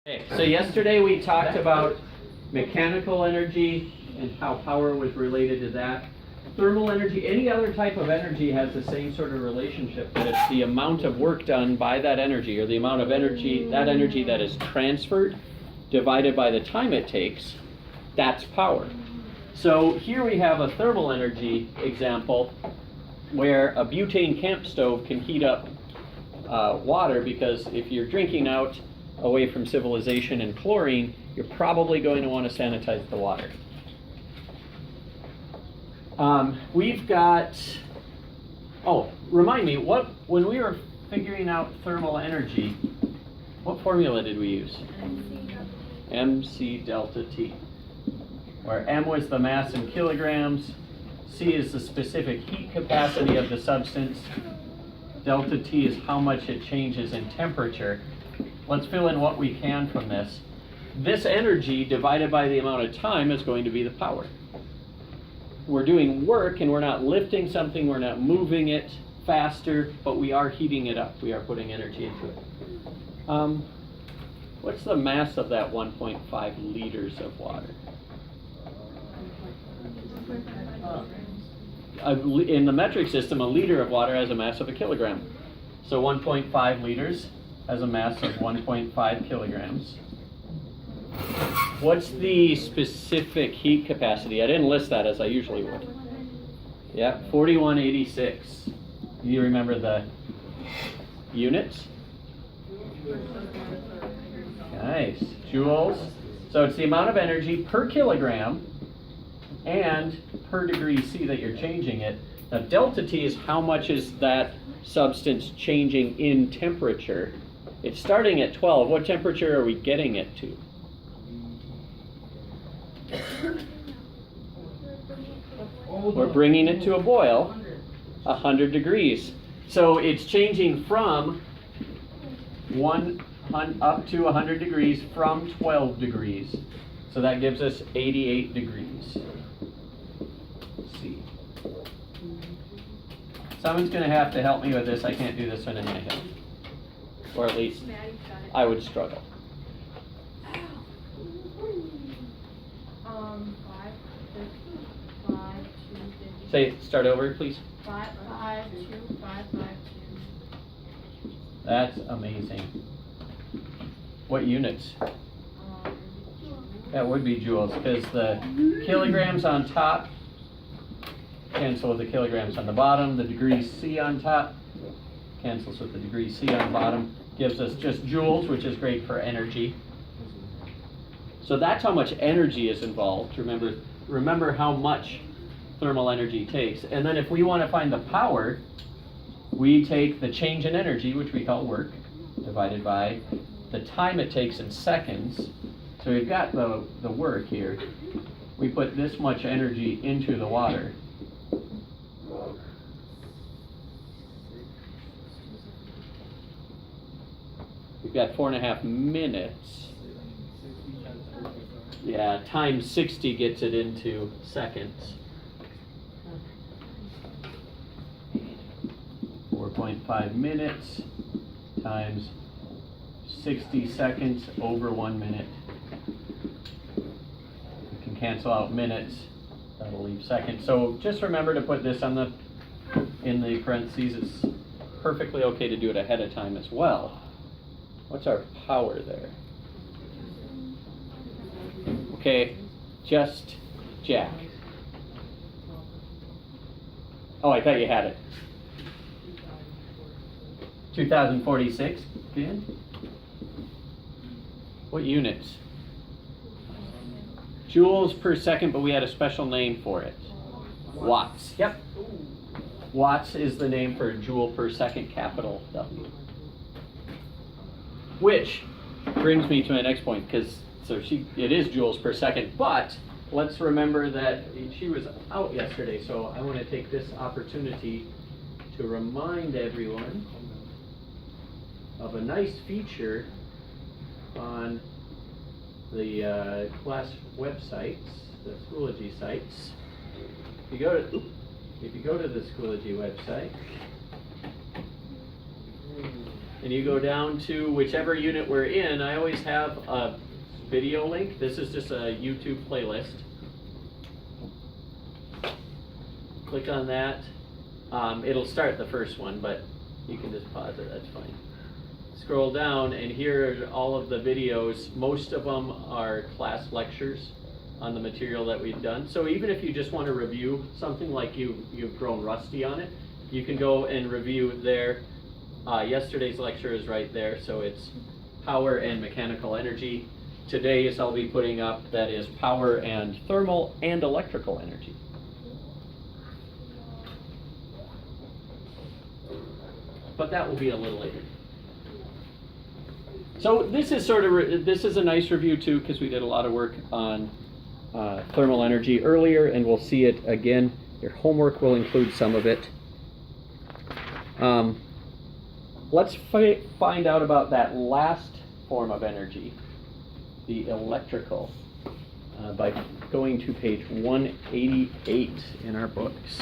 Okay, so yesterday we talked about mechanical energy and how power was related to that. Thermal energy, any other type of energy has the same sort of relationship, that it's the amount of work done by that energy, or the amount of energy, that energy that is transferred divided by the time it takes, that's power. So here we have a thermal energy example where a butane camp stove can heat up water, because if you're drinking out away from civilization and chlorine, you're probably going to want to sanitize the water. We've got, remind me, when we were figuring out thermal energy, what formula did we use? MC delta T, where M was the mass in kilograms, C is the specific heat capacity of the substance, delta T is how much it changes in temperature. Let's fill in what we can from this. This energy divided by the amount of time is going to be the power. We're doing work and we're not lifting something, we're not moving it faster, but we are heating it up. We are putting energy into it. What's the mass of that 1.5 liters of water? In the metric system, a liter of water has a mass of a kilogram. So 1.5 liters has a mass of 1.5 kilograms. What's the specific heat capacity? I didn't list that as I usually would. Yeah, 4186. You remember the units? Nice. Joules. So it's the amount of energy per kilogram and per degree C that you're changing it. Now delta T is how much is that substance changing in temperature. It's starting at 12. What temperature are we getting it to? We're bringing it to a boil, 100 degrees. So it's changing from up to 100 degrees from 12 degrees. So that gives us 88 degrees. Let's see. Someone's going to have to help me with this. I can't do this one in my head. Or at least I would struggle. Say, start over, please. 552. That's amazing. What units? That would be joules, because the kilograms on top cancel with the kilograms on the bottom. The degrees C on top cancels with the degree C on the bottom. Gives us just joules, which is great for energy. So that's how much energy is involved. Remember how much thermal energy takes. And then if we want to find the power, we take the change in energy, which we call work, divided by the time it takes in seconds. So we've got the work here. We put this much energy into the water. We've got 4.5 minutes. Yeah, times 60 gets it into seconds. 4.5 minutes times 60 seconds over 1 minute. We can cancel out minutes. That'll leave seconds. So just remember to put this in the parentheses. It's perfectly okay to do it ahead of time as well. What's our power there? Okay, just Jack. Oh, I thought you had it. 2046. Good. What units? Joules per second, but we had a special name for it. Watts. Yep. Watts is the name for joule per second, capital W. Which brings me to my next point, because it is joules per second, but let's remember that she was out yesterday, so I want to take this opportunity to remind everyone of a nice feature on the class websites, the Schoology sites. If you go to the Schoology website, and you go down to whichever unit we're in. I always have a video link. This is just a YouTube playlist. Click on that. It'll start the first one, but you can just pause it, that's fine. Scroll down, and here are all of the videos. Most of them are class lectures on the material that we've done. So even if you just want to review something like you've grown rusty on it, you can go and review there. Yesterday's lecture is right there, so it's power and mechanical energy. Today's I'll be putting up, that is power and thermal and electrical energy. But that will be a little later. So this is this is a nice review too, because we did a lot of work on thermal energy earlier, and we'll see it again. Your homework will include some of it. Let's find out about that last form of energy, the electrical, by going to page 188 in our books.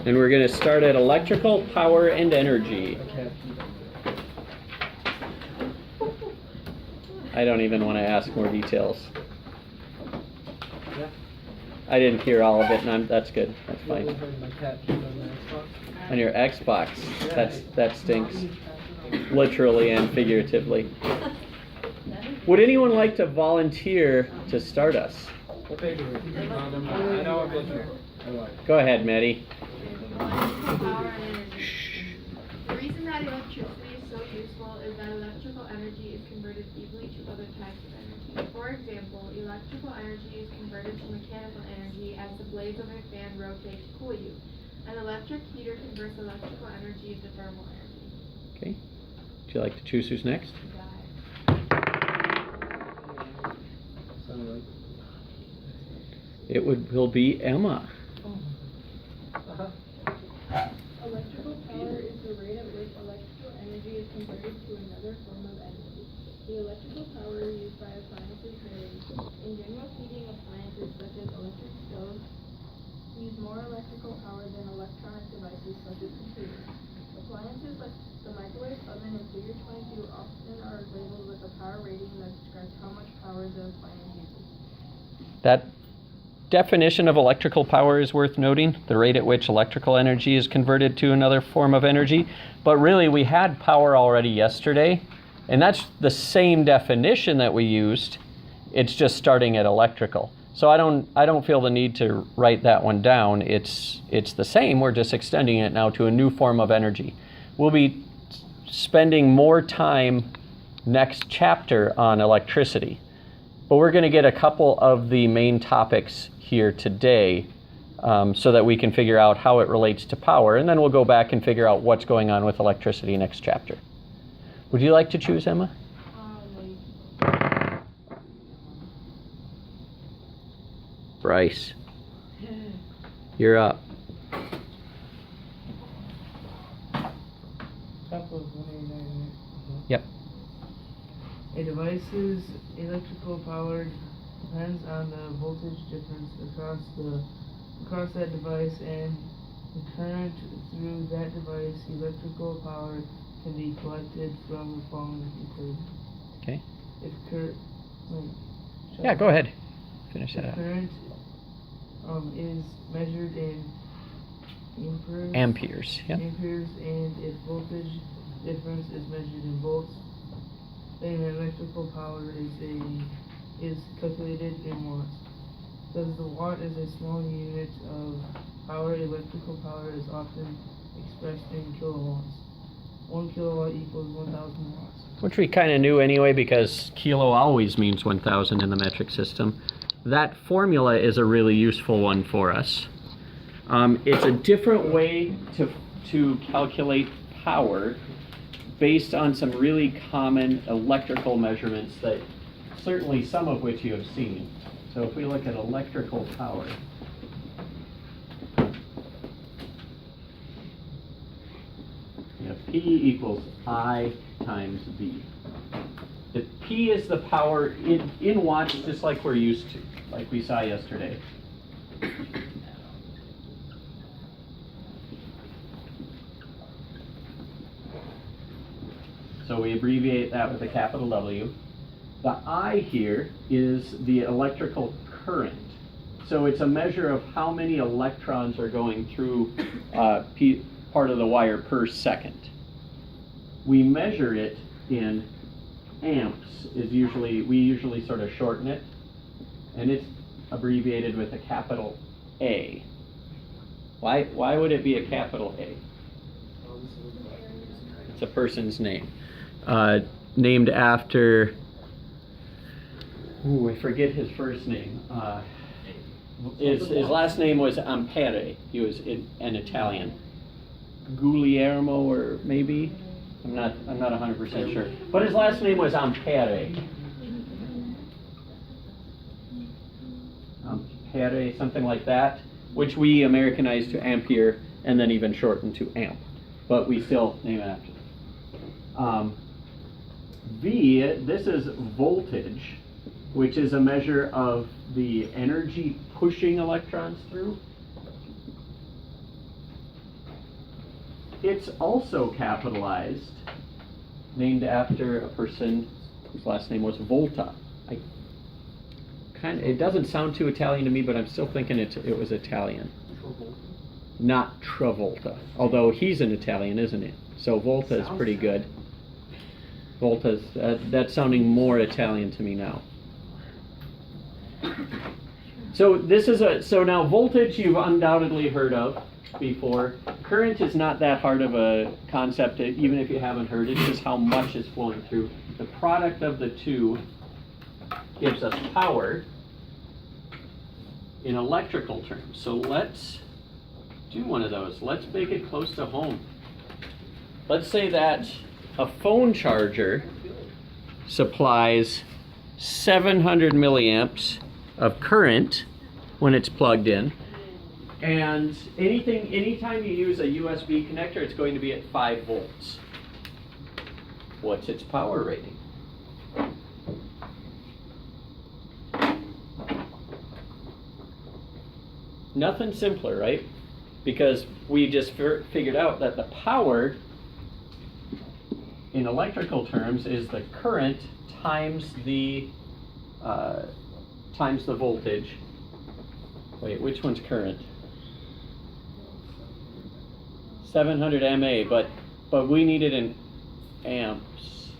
And we're going to start at electrical, power, and energy. I don't even want to ask more details. I didn't hear all of it, and that's good. That's fine. On your Xbox, that stinks, literally and figuratively. Would anyone like to volunteer to start us? Go ahead, Maddie. Power and energy. The reason that electricity is so useful is that electrical energy is converted easily to other types of energy. For example, electrical energy is converted to mechanical energy as the blades of a fan rotate to cool you. An electric heater converts electrical energy into thermal energy. Okay. Would you like to choose who's next? It will be Emma. Electrical power is the rate at which electrical energy is converted to another form of energy. The electrical power used by appliances varies. In general, heating appliances such as electric stoves use more electrical power than electronic devices such as computers. Appliances like the microwave oven in Figure 22 often are labeled with a power rating that describes how much power the appliance uses. That definition of electrical power is worth noting, the rate at which electrical energy is converted to another form of energy. But really, we had power already yesterday, and that's the same definition that we used. It's just starting at electrical. So I don't feel the need to write that one down. It's the same. We're just extending it now to a new form of energy. We'll be spending more time next chapter on electricity. But we're going to get a couple of the main topics here today so that we can figure out how it relates to power, and then we'll go back and figure out what's going on with electricity next chapter. Would you like to choose, Emma? Bryce, you're up. Yep. A device's electrical power depends on the voltage difference across that device and the current through that device. Electrical power can be collected from the following equation. Okay. Yeah, go ahead. Finish that up. Current is measured in Amperes. Yep. Amperes, and if voltage difference is measured in volts, then electrical power is calculated in watts. Because the watt is a small unit of power, electrical power is often expressed in kilowatts. 1 kilowatt equals 1,000 watts. Which we kind of knew anyway, because kilo always means 1,000 in the metric system. That formula is a really useful one for us. It's a different way to calculate power based on some really common electrical measurements that certainly some of which you have seen. So if we look at electrical power, P equals I times V. The P is the power in watts, just like we're used to, like we saw yesterday. So we abbreviate that with a capital W. The I here is the electrical current. So it's a measure of how many electrons are going through part of the wire per second. We measure it in amps. We usually sort of shorten it, and it's abbreviated with a capital A. Why would it be a capital A? It's a person's name. Named after, I forget his first name. His last name was Ampere. He was an Italian. Guglielmo, or maybe? I'm not 100% sure. But his last name was Ampere. Ampere, something like that, which we Americanized to ampere and then even shortened to amp. But we still name it after. V, this is voltage, which is a measure of the energy pushing electrons through. It's also capitalized, named after a person whose last name was Volta. It doesn't sound too Italian to me, but I'm still thinking it was Italian. Not Travolta, although he's an Italian, isn't he? So Volta is pretty good. Volta's, that's sounding more Italian to me now. So so now voltage you've undoubtedly heard of before. Current is not that hard of a concept, even if you haven't heard it. It's just how much is flowing through. The product of the two gives us power in electrical terms. So let's do one of those. Let's make it close to home. Let's say that a phone charger supplies 700 milliamps of current when it's plugged in, and anytime you use a USB connector, it's going to be at 5 volts. What's its power rating? Nothing simpler, right? Because we just figured out that the power in electrical terms is the current times the voltage. Wait, which one's current? 700 mA, but we need it in amps.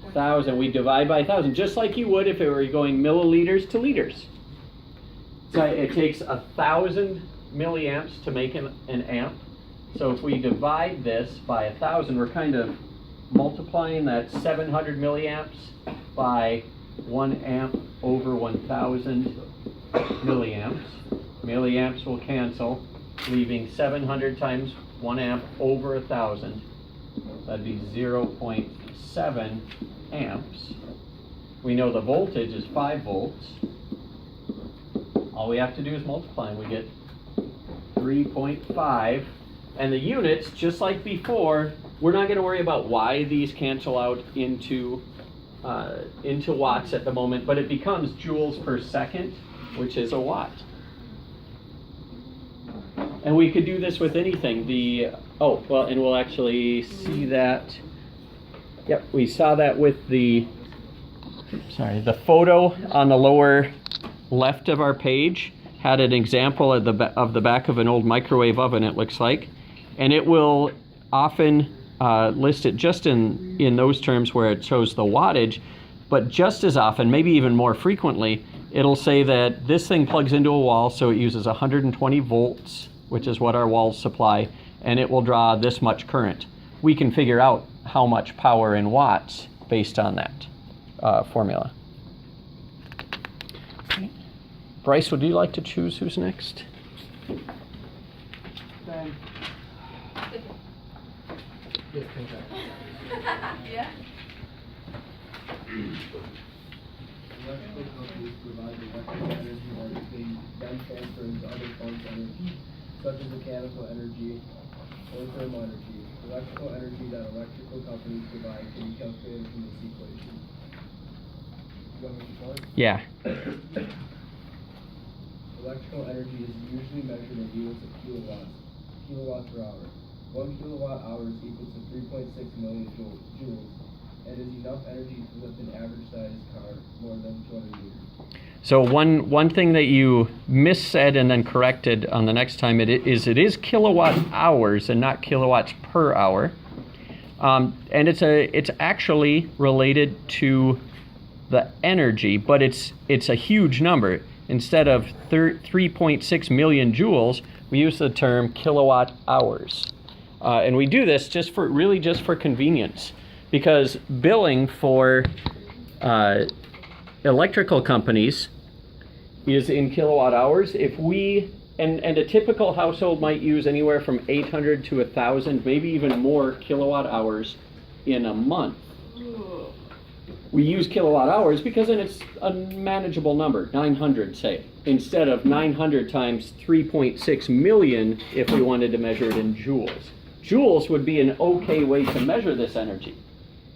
1,000. We divide by 1,000, just like you would if it were going milliliters to liters. So it takes 1,000 milliamps to make an amp. So if we divide this by 1,000, we're kind of multiplying that 700 milliamps by 1 amp over 1,000 milliamps. Milliamps will cancel, leaving 700 times 1 amp over 1,000. That'd be 0.7 amps. We know the voltage is 5 volts. All we have to do is multiply and we get 3.5. And the units, just like before, we're not going to worry about why these cancel out into watts at the moment, but it becomes joules per second, which is a watt. And we could do this with anything. And we'll actually see that. Yep, we saw that with the photo on the lower left of our page had an example of the back of an old microwave oven, it looks like. And it will often list it just in those terms where it shows the wattage, but just as often, maybe even more frequently, it'll say that this thing plugs into a wall, so it uses 120 volts, which is what our walls supply, and it will draw this much current. We can figure out how much power in watts based on that formula. Okay. Bryce, would you like to choose who's next? Yeah. Electrical companies provide electrical energy that is being then transferred into other forms of energy, such as mechanical energy or thermal energy. Electrical energy that electrical companies provide can be calculated from this equation. You want me to start? Yeah. Electrical energy is usually measured in units of kilowatts per hour. 1 kilowatt hour is equal to 3.6 million joules, and is enough energy to lift an average sized car more than 200 meters. So one thing that you missaid and then corrected on the next time it is kilowatt hours and not kilowatts per hour, and it's actually related to the energy, but it's a huge number. Instead of 3.6 million joules, we use the term kilowatt hours, and we do this just for convenience, because billing for electrical companies is in kilowatt hours. If we, and a typical household might use anywhere from 800 to 1,000, maybe even more kilowatt hours in a month. We use kilowatt hours because then it's a manageable number, 900 say, instead of 900 times 3.6 million if we wanted to measure it in joules. Joules would be an okay way to measure this energy.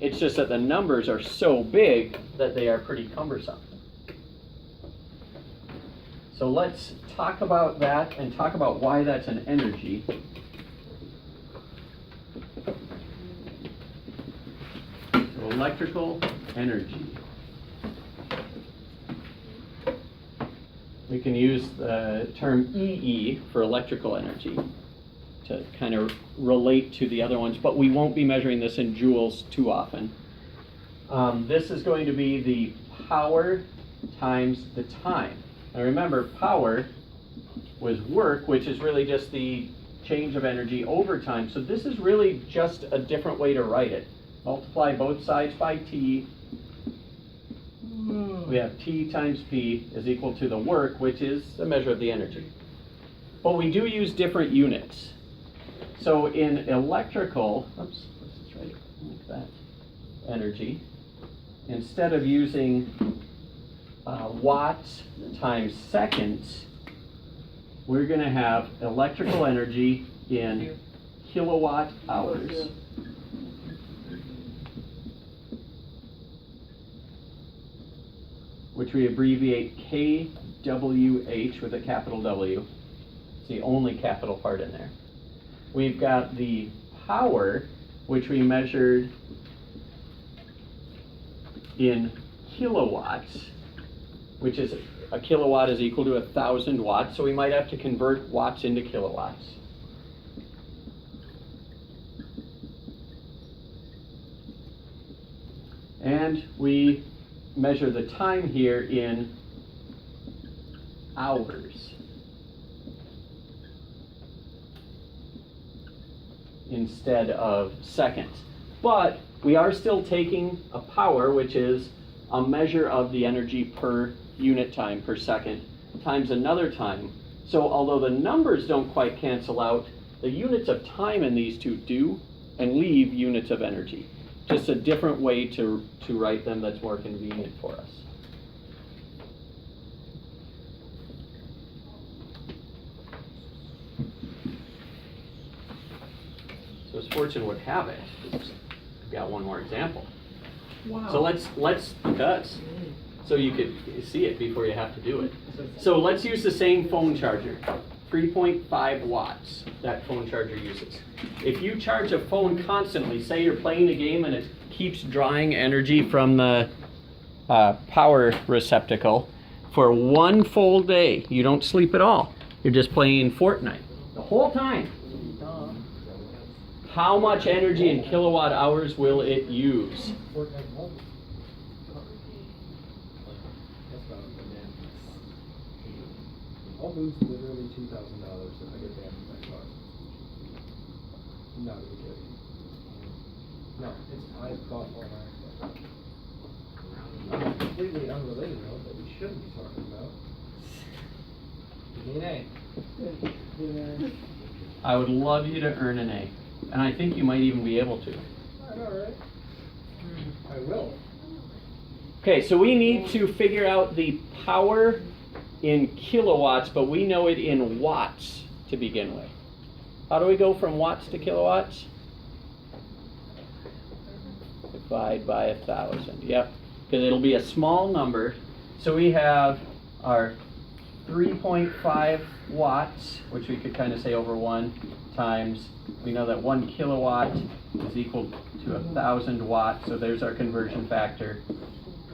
It's just that the numbers are so big that they are pretty cumbersome. So let's talk about that and talk about why that's an energy. So electrical energy. We can use the term EE for electrical energy to kind of relate to the other ones, but we won't be measuring this in joules too often. This is going to be the power times the time. Now remember, power was work, which is really just the change of energy over time. So this is really just a different way to write it. Multiply both sides by T. We have T times P is equal to the work, which is the measure of the energy. But we do use different units. So in electrical, oops, let's just write it like that, energy, instead of using watts times seconds, we're going to have electrical energy in kilowatt hours. Which we abbreviate kWh with a capital W. It's the only capital part in there. We've got the power, which we measured in kilowatts, which is a kilowatt is equal to 1,000 watts, so we might have to convert watts into kilowatts. And we measure the time here in hours instead of seconds. But we are still taking a power, which is a measure of the energy per unit time per second, times another time. So although the numbers don't quite cancel out, the units of time in these two do, and leave units of energy. Just a different way to write them that's more convenient for us. So as fortune would have it, we've got one more example. Wow. So let's so you could see it before you have to do it. So let's use the same phone charger, 3.5 watts that phone charger uses. If you charge a phone constantly, say you're playing a game and it keeps drawing energy from the power receptacle for one full day, you don't sleep at all. You're just playing Fortnite the whole time. How much energy in kilowatt hours will it use? I'll lose literally $2,000 if I get damaged by a car. I'm not even kidding. No, I bought one accident. Completely unrelated though, that we shouldn't be talking about. Give me an A. I would love you to earn an A, and I think you might even be able to. I know, right? I will. Okay, so we need to figure out the power in kilowatts, but we know it in watts to begin with. How do we go from watts to kilowatts? Divide by 1,000. Yep, because it'll be a small number. So we have our 3.5 watts, which we could kind of say over 1 times. We know that 1 kilowatt is equal to 1,000 watts, so there's our conversion factor.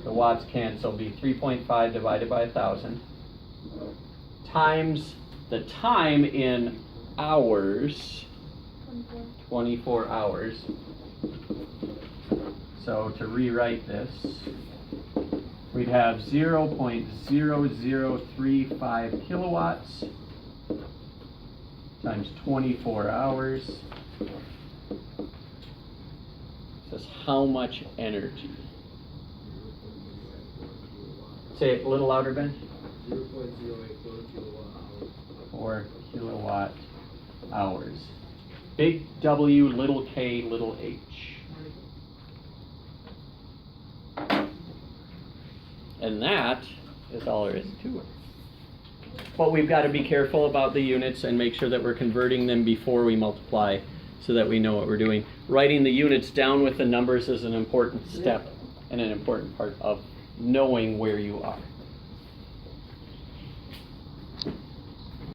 The watts cancel, be 3.5 divided by 1,000 times the time in hours, 24 hours. So to rewrite this, we'd have 0.0035 kilowatts times 24 hours. Says how much energy? Say it a little louder, Ben. 0.084 kilowatt hours. 4 kilowatt hours. Big W, little k, little h. And that is all there is to it. But we've got to be careful about the units and make sure that we're converting them before we multiply so that we know what we're doing. Writing the units down with the numbers is an important step and an important part of knowing where you are.